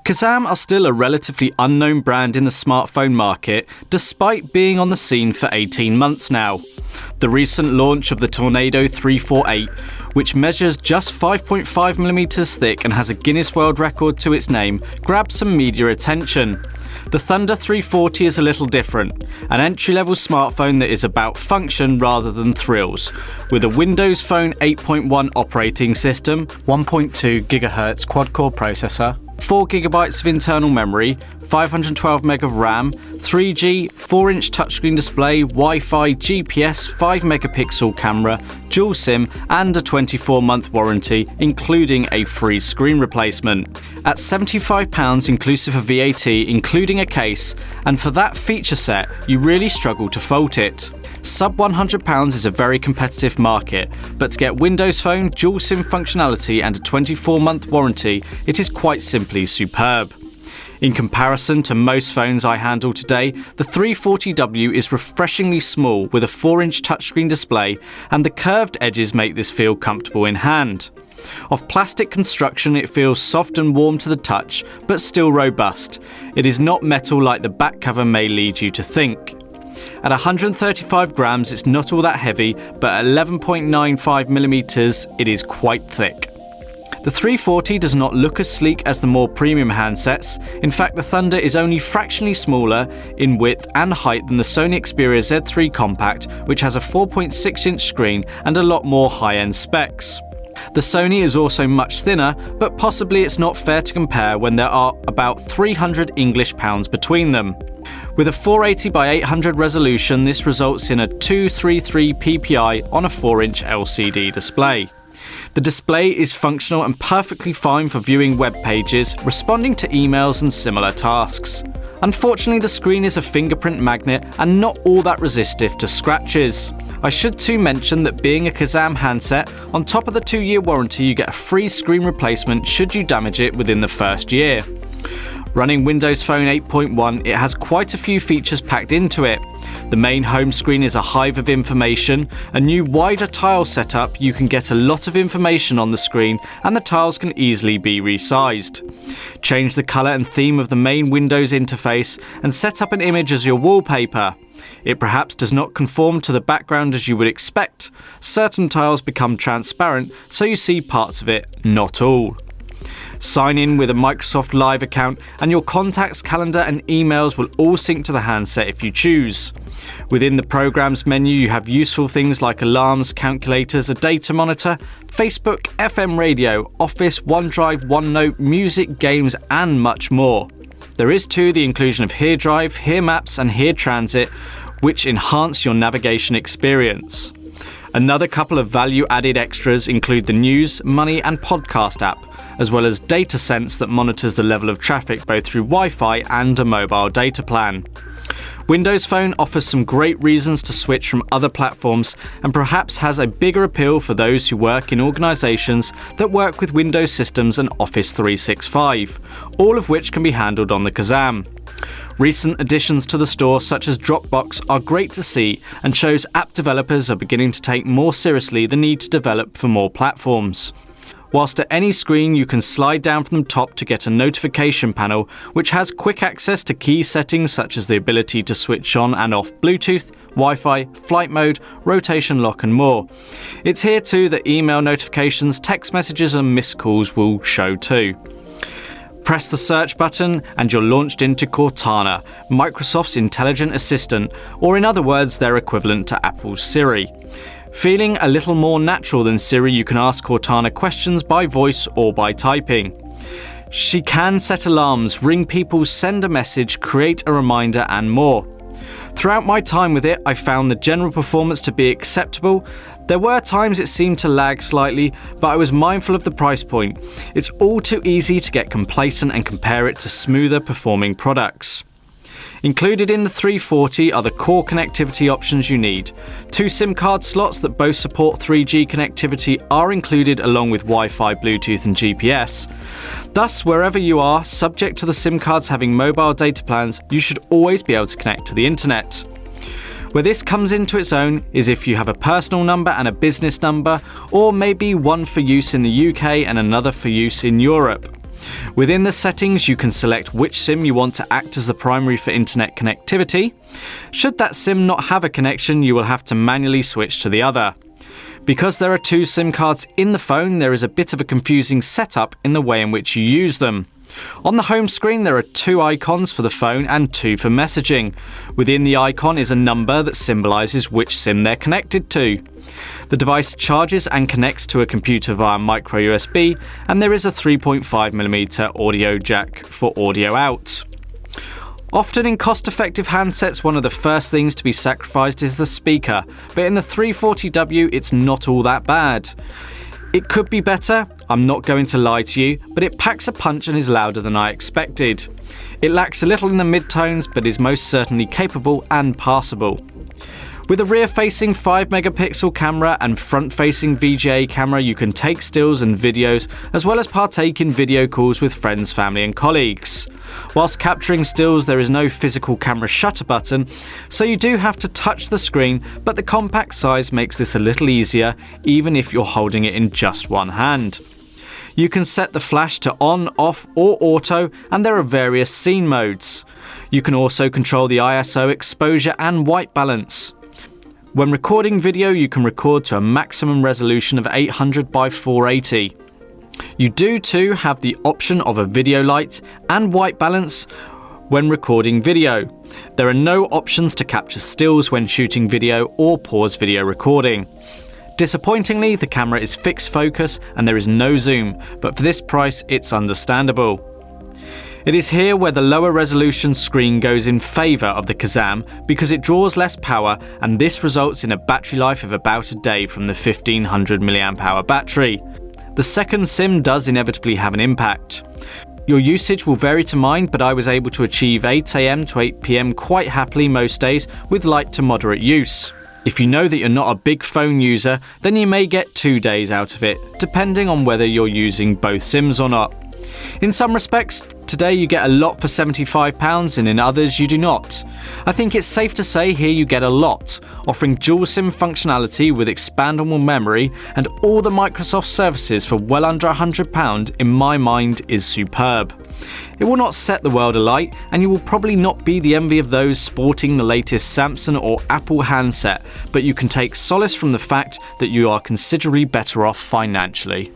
KAZAM are still a relatively unknown brand in the smartphone market, despite being on the scene for 18 months now. The recent launch of the Tornado 348, which measures just 5.5mm thick and has a Guinness World Record to its name, grabbed some media attention. The Thunder 340 is a little different, an entry-level smartphone that is about function rather than thrills, with a Windows Phone 8.1 operating system, 1.2 GHz quad-core processor, 4GB of internal memory, 512 meg of RAM, 3G, 4-inch touchscreen display, Wi-Fi, GPS, 5 megapixel camera, dual SIM and a 24-month warranty, including a free screen replacement. At £75 inclusive of VAT, including a case, and for that feature set, you really struggle to fault it. Sub £100 is a very competitive market, but to get Windows Phone, dual SIM functionality and a 24-month warranty, it is quite simply superb. In comparison to most phones I handle today, the 340W is refreshingly small with a 4-inch touchscreen display, and the curved edges make this feel comfortable in hand. Of plastic construction, it feels soft and warm to the touch, but still robust. It is not metal like the back cover may lead you to think. At 135 grams, it's not all that heavy, but at 11.95mm, it is quite thick. The 340 does not look as sleek as the more premium handsets. In fact, the Thunder is only fractionally smaller in width and height than the Sony Xperia Z3 Compact, which has a 4.6-inch screen and a lot more high-end specs. The Sony is also much thinner, but possibly it's not fair to compare when there are about 300 English pounds between them. With a 480 by 800 resolution, this results in a 233 ppi on a 4-inch LCD display. The display is functional and perfectly fine for viewing web pages, responding to emails and similar tasks. Unfortunately, the screen is a fingerprint magnet and not all that resistive to scratches. I should too mention that being a KAZAM handset, on top of the 2-year warranty you get a free screen replacement should you damage it within the first year. Running Windows Phone 8.1, it has quite a few features packed into it. The main home screen is a hive of information. A new wider tile setup, you can get a lot of information on the screen and the tiles can easily be resized. Change the colour and theme of the main Windows interface and set up an image as your wallpaper. It perhaps does not conform to the background as you would expect. Certain tiles become transparent, so you see parts of it, not all. Sign in with a Microsoft Live account and your contacts, calendar and emails will all sync to the handset if you choose. Within the programs menu you have useful things like alarms, calculators, a data monitor, Facebook, FM radio, Office, OneDrive, OneNote, music, games and much more. There is too the inclusion of Here Drive, Here Maps and Here Transit, which enhance your navigation experience. Another couple of value-added extras include the News, Money and Podcast app, as well as DataSense that monitors the level of traffic both through Wi-Fi and a mobile data plan. Windows Phone offers some great reasons to switch from other platforms and perhaps has a bigger appeal for those who work in organisations that work with Windows systems and Office 365, all of which can be handled on the KAZAM. Recent additions to the store such as Dropbox are great to see and shows app developers are beginning to take more seriously the need to develop for more platforms. Whilst at any screen you can slide down from the top to get a notification panel which has quick access to key settings such as the ability to switch on and off Bluetooth, Wi-Fi, flight mode, rotation lock and more. It's here too that email notifications, text messages and missed calls will show too. Press the search button and you're launched into Cortana, Microsoft's intelligent assistant, or in other words their equivalent to Apple's Siri. Feeling a little more natural than Siri, you can ask Cortana questions by voice or by typing. She can set alarms, ring people, send a message, create a reminder and more. Throughout my time with it, I found the general performance to be acceptable. There were times it seemed to lag slightly, but I was mindful of the price point. It's all too easy to get complacent and compare it to smoother performing products. Included in the 340 are the core connectivity options you need. 2 SIM card slots that both support 3G connectivity are included along with Wi-Fi, Bluetooth and GPS. Thus, wherever you are, subject to the SIM cards having mobile data plans, you should always be able to connect to the internet. Where this comes into its own is if you have a personal number and a business number, or maybe one for use in the UK and another for use in Europe. Within the settings, you can select which SIM you want to act as the primary for internet connectivity. Should that SIM not have a connection, you will have to manually switch to the other. Because there are 2 SIM cards in the phone, there is a bit of a confusing setup in the way in which you use them. On the home screen, there are 2 icons for the phone and 2 for messaging. Within the icon is a number that symbolises which SIM they're connected to. The device charges and connects to a computer via micro USB, and there is a 3.5mm audio jack for audio out. Often in cost-effective handsets, one of the first things to be sacrificed is the speaker, but in the 340W it's not all that bad. It could be better, I'm not going to lie to you, but it packs a punch and is louder than I expected. It lacks a little in the mid-tones, but is most certainly capable and passable. With a rear-facing 5-megapixel camera and front-facing VGA camera, you can take stills and videos, as well as partake in video calls with friends, family and colleagues. Whilst capturing stills, there is no physical camera shutter button, so you do have to touch the screen, but the compact size makes this a little easier, even if you're holding it in just one hand. You can set the flash to on, off or auto, and there are various scene modes. You can also control the ISO, exposure and white balance. When recording video, you can record to a maximum resolution of 800 by 480. You do too have the option of a video light and white balance when recording video. There are no options to capture stills when shooting video or pause video recording. Disappointingly, the camera is fixed focus and there is no zoom, but for this price it's understandable. It is here where the lower resolution screen goes in favour of the KAZAM because it draws less power, and this results in a battery life of about a day from the 1500 mAh battery. The second SIM does inevitably have an impact. Your usage will vary to mine, but I was able to achieve 8 AM to 8 PM quite happily most days with light to moderate use. If you know that you're not a big phone user, then you may get 2 days out of it, depending on whether you're using both SIMs or not. In some respects, today you get a lot for £75 and in others you do not. I think it's safe to say here you get a lot, offering dual SIM functionality with expandable memory and all the Microsoft services for well under £100 in my mind is superb. It will not set the world alight, and you will probably not be the envy of those sporting the latest Samsung or Apple handset, but you can take solace from the fact that you are considerably better off financially.